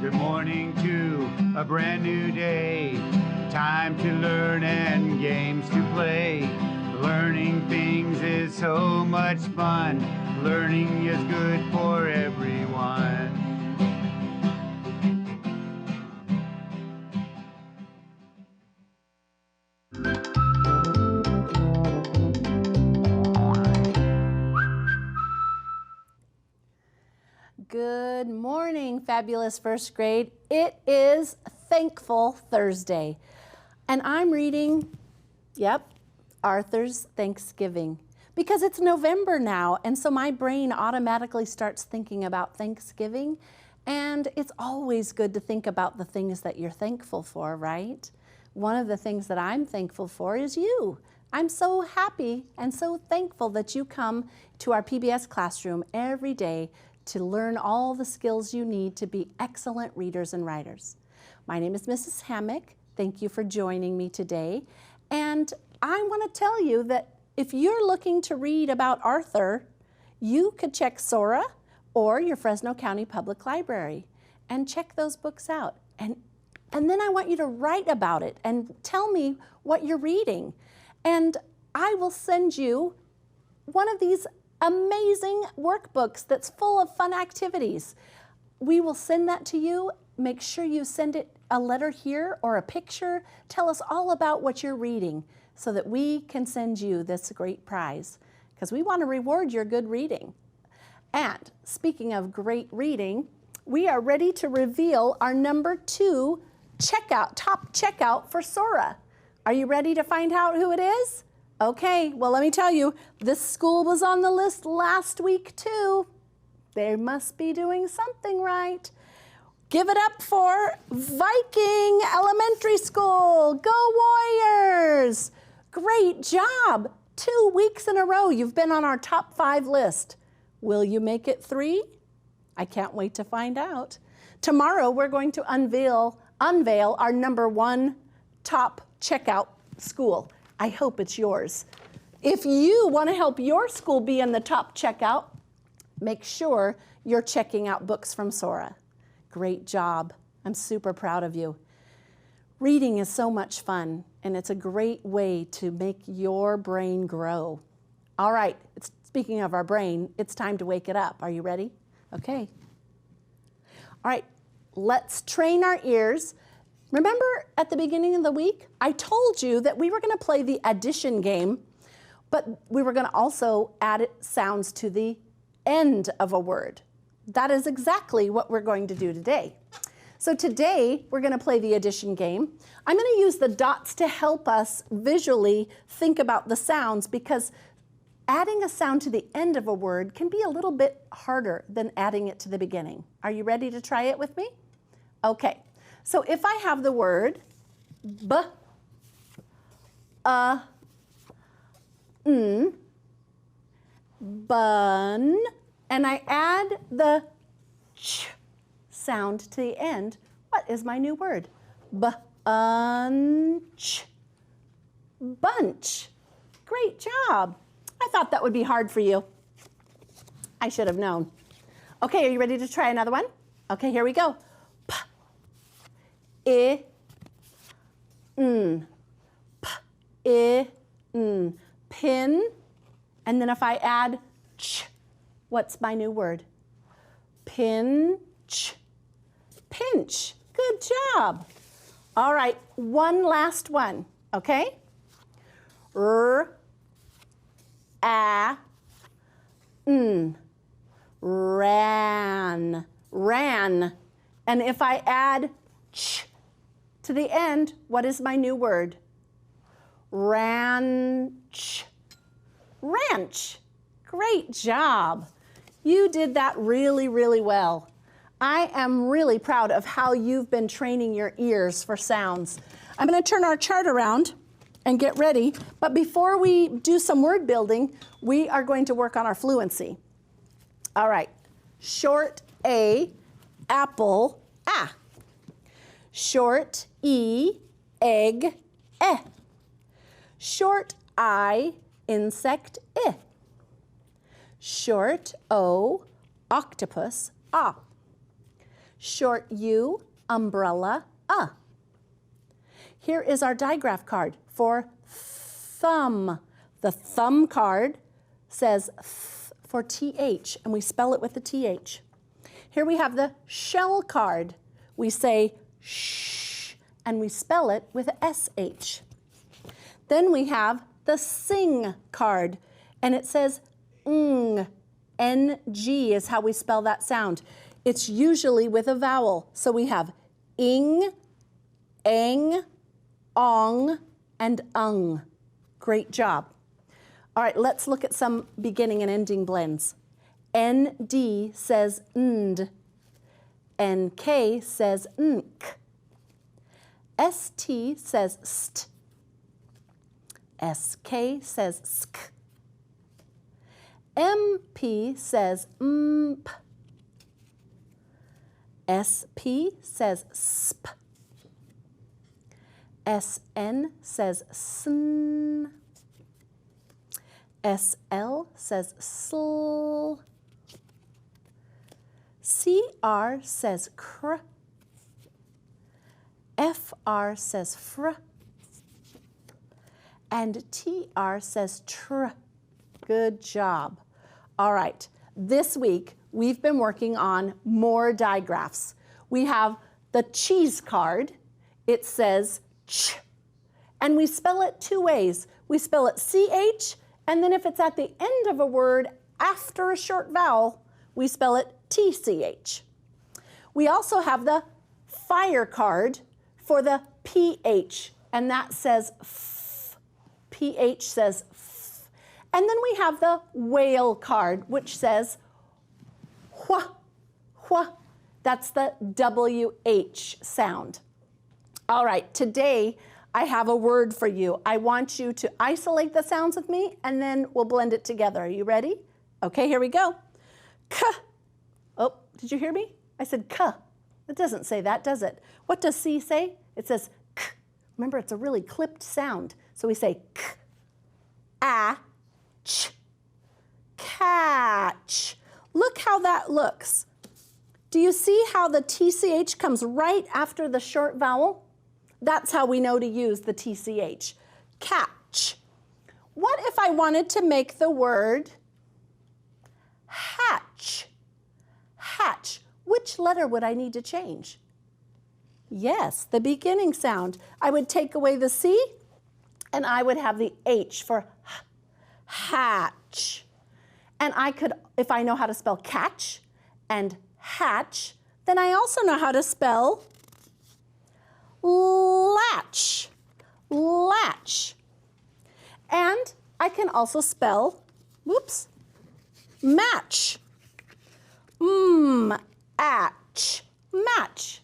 Good morning to a brand new day. Time to learn and games to play. Learning things is so much fun. Learning is good for everyone. Good morning, fabulous first grade. It is Thankful Thursday, and I'm reading, Arthur's Thanksgiving, because it's November now, and so my brain automatically starts thinking about Thanksgiving, and it's always good to think about the things that you're thankful for, right? One of the things that I'm thankful for is you. I'm so happy and so thankful that you come to our PBS classroom every day to learn all the skills you need to be excellent readers and writers. My name is Mrs. Hammock. Thank you for joining me today. And I want to tell you that if you're looking to read about Arthur, you could check Sora or your Fresno County Public Library and check those books out. And then I want you to write about it and tell me what you're reading. And I will send you one of these amazing workbooks that's full of fun activities. We will send that to you. Make sure you send it a letter here or a picture. Tell us all about what you're reading so that we can send you this great prize, because we want to reward your good reading. And speaking of great reading, we are ready to reveal our number 2 top checkout for Sora. Are you ready to find out who it is? Okay, well, let me tell you, this school was on the list last week too. They must be doing something right. Give it up for Viking Elementary School. Go Warriors! Great job. 2 weeks in a row, you've been on our top 5 list. Will you make it 3? I can't wait to find out. Tomorrow, we're going to unveil our number 1 top checkout school. I hope it's yours. If you want to help your school be in the top checkout, make sure you're checking out books from Sora. Great job. I'm super proud of you. Reading is so much fun, and it's a great way to make your brain grow. All right, speaking of our brain, it's time to wake it up. Are you ready? Okay. All right, let's train our ears. Remember at the beginning of the week, I told you that we were going to play the addition game, but we were going to also add sounds to the end of a word. That is exactly what we're going to do today. So today, we're going to play the addition game. I'm going to use the dots to help us visually think about the sounds, because adding a sound to the end of a word can be a little bit harder than adding it to the beginning. Are you ready to try it with me? Okay. So if I have the word bun, and I add the ch sound to the end, what is my new word? Bunch. Bunch. Great job. I thought that would be hard for you. I should have known. Okay, are you ready to try another one? Okay, here we go. Pin. And then if I add ch, what's my new word? Pinch. Pinch. Good job. All right, one last one, okay? Ran. Ran. And if I add ch to the end, what is my new word? Ranch. Ranch. Great job. You did that really, really well. I am really proud of how you've been training your ears for sounds. I'm going to turn our chart around and get ready, but before we do some word building, we are going to work on our fluency. All right. Short A, apple, ah. Short E, egg, eh. Short I, insect, eh. Short O, octopus, ah. short U, umbrella, Here is our digraph card for thumb. The thumb card says th for TH, and we spell it with the TH. Here we have the shell card. We say sh, and we spell it with a SH. Then we have the sing card, and it says ng. NG is how we spell that sound. It's usually with a vowel. So we have ing, eng, ong, and ung. Great job. All right, let's look at some beginning and ending blends. ND says nd. NK says nk. ST says st. SK says sk. MP says mp. SP says sp. SN says sn. SL says sl. CR says cr. FR says fr. And TR says tr. Good job. All right, this week we've been working on more digraphs. We have the cheese card. It says ch, and we spell it two ways. We spell it CH, and then if it's at the end of a word after a short vowel, we spell it TCH. We also have the fire card for the PH, and that says f. PH says f. And then we have the whale card, which says hwa, hwa. That's the WH sound. All right, today I have a word for you. I want you to isolate the sounds with me, and then we'll blend it together. Are you ready? Okay, here we go. K. Oh, did you hear me? I said k. It doesn't say that, does it? What does C say? It says k. Remember, it's a really clipped sound. So we say k, a, ch, catch. Look how that looks. Do you see how the TCH comes right after the short vowel? That's how we know to use the TCH. Catch. What if I wanted to make the word hatch? Hatch. Which letter would I need to change? Yes, the beginning sound. I would take away the C, and I would have the H for hatch. And I could, if I know how to spell catch and hatch, then I also know how to spell latch. Latch. And I can also spell, whoops, match. Atch. Match.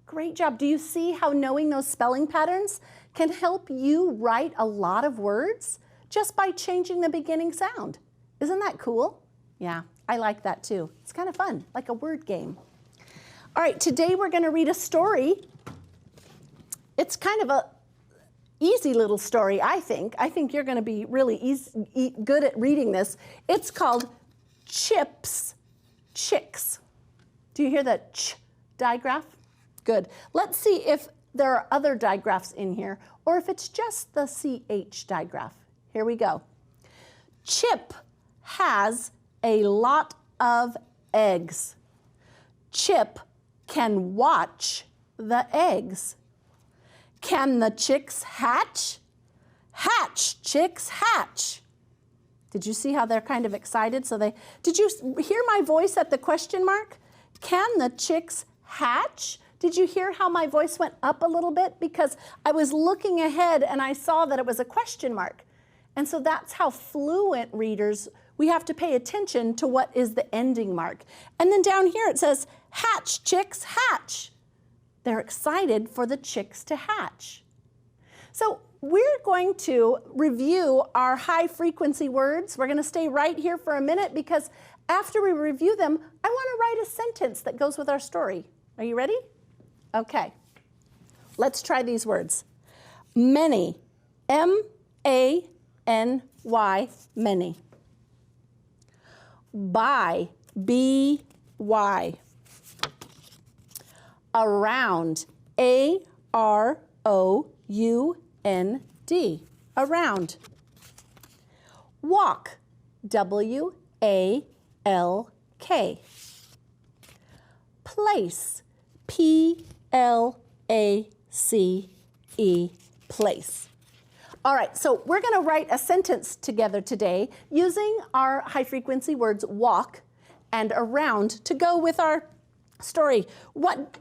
Great job. Do you see how knowing those spelling patterns can help you write a lot of words just by changing the beginning sound? Isn't that cool? Yeah, I like that too. It's kind of fun, like a word game. All right, today we're going to read a story. It's kind of a easy little story, I think. I think you're going to be really good at reading this. It's called Chip's Chicks. Do you hear the ch digraph? Good. Let's see if there are other digraphs in here, or if it's just the CH digraph. Here we go. Chip has a lot of eggs. Chip can watch the eggs. Can the chicks hatch? Hatch, chicks, hatch. Did you see how they're kind of excited? Did you hear my voice at the question mark? Can the chicks hatch? Did you hear how my voice went up a little bit? Because I was looking ahead and I saw that it was a question mark. And so that's how fluent readers, we have to pay attention to what is the ending mark. And then down here it says, hatch, chicks, hatch. They're excited for the chicks to hatch. So we're going to review our high frequency words. We're going to stay right here for a minute because after we review them, I want to write a sentence that goes with our story. Are you ready? Okay. Let's try these words. Many. M-A-N-Y. Many. By. B-Y. Around. A-R-O-U-N-D. Around. Walk. W-A-L-K. Place. P-L-A-C-E. Place. All right, so we're going to write a sentence together today using our high frequency words walk and around to go with our story.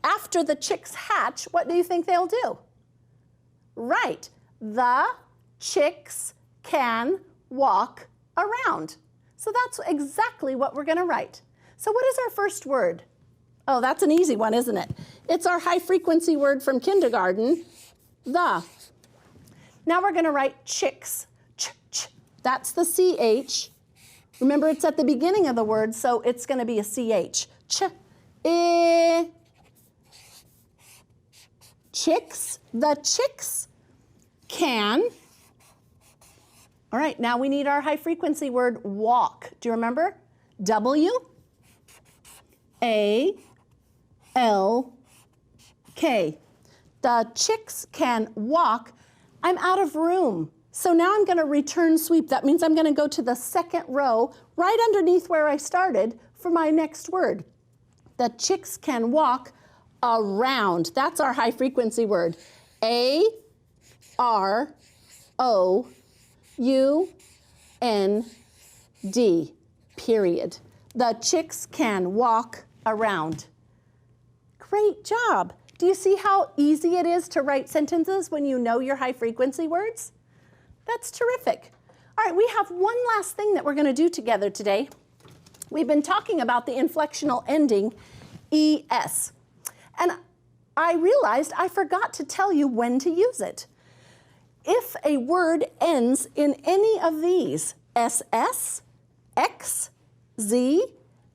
After the chicks hatch, what do you think they'll do? Right, the chicks can walk around. So that's exactly what we're going to write. So what is our first word? Oh, that's an easy one, isn't it? It's our high frequency word from kindergarten, the. Now we're going to write chicks. Ch-ch. That's the CH. Remember, it's at the beginning of the word, so it's going to be a CH. Chicks. The chicks can. All right, now we need our high frequency word walk. Do you remember? W-A-L-K. The chicks can walk. I'm out of room. So now I'm going to return sweep. That means I'm going to go to the second row right underneath where I started for my next word. The chicks can walk around. That's our high frequency word. A-R-O-U-N-D, period. The chicks can walk around. Great job. Do you see how easy it is to write sentences when you know your high frequency words? That's terrific. All right, we have one last thing that we're going to do together today. We've been talking about the inflectional ending ES. And I realized I forgot to tell you when to use it. If a word ends in any of these, SS, X, Z,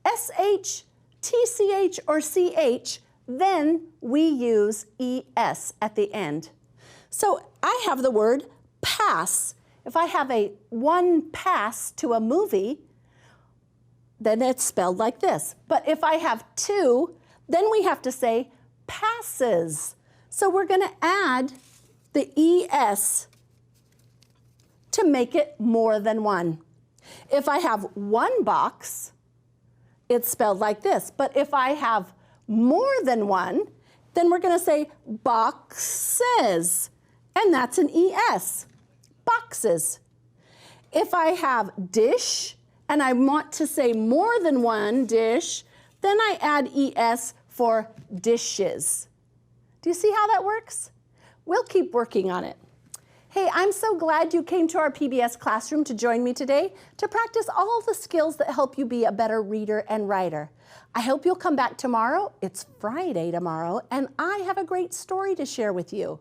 SH, TCH, or CH, then we use ES at the end. So I have the word pass. If I have one pass to a movie, then it's spelled like this. But if I have two, then we have to say passes. So we're going to add the ES to make it more than one. If I have one box, it's spelled like this. But if I have more than one, then we're going to say boxes. And that's an ES. Boxes. If I have dish, and I want to say more than one dish, then I add ES for dishes. Do you see how that works? We'll keep working on it. Hey, I'm so glad you came to our PBS classroom to join me today to practice all the skills that help you be a better reader and writer. I hope you'll come back tomorrow. It's Friday tomorrow, and I have a great story to share with you.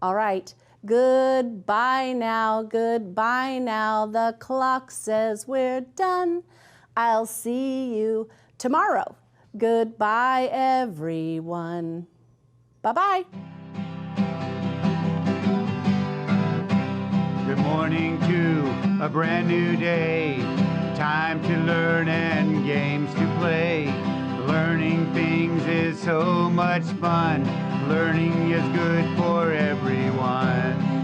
All right. Goodbye now, goodbye now. The clock says we're done. I'll see you tomorrow. Goodbye, everyone. Bye-bye. Good morning to a brand new day. Time to learn and games to play. Learning things is so much fun. Learning is good for everyone.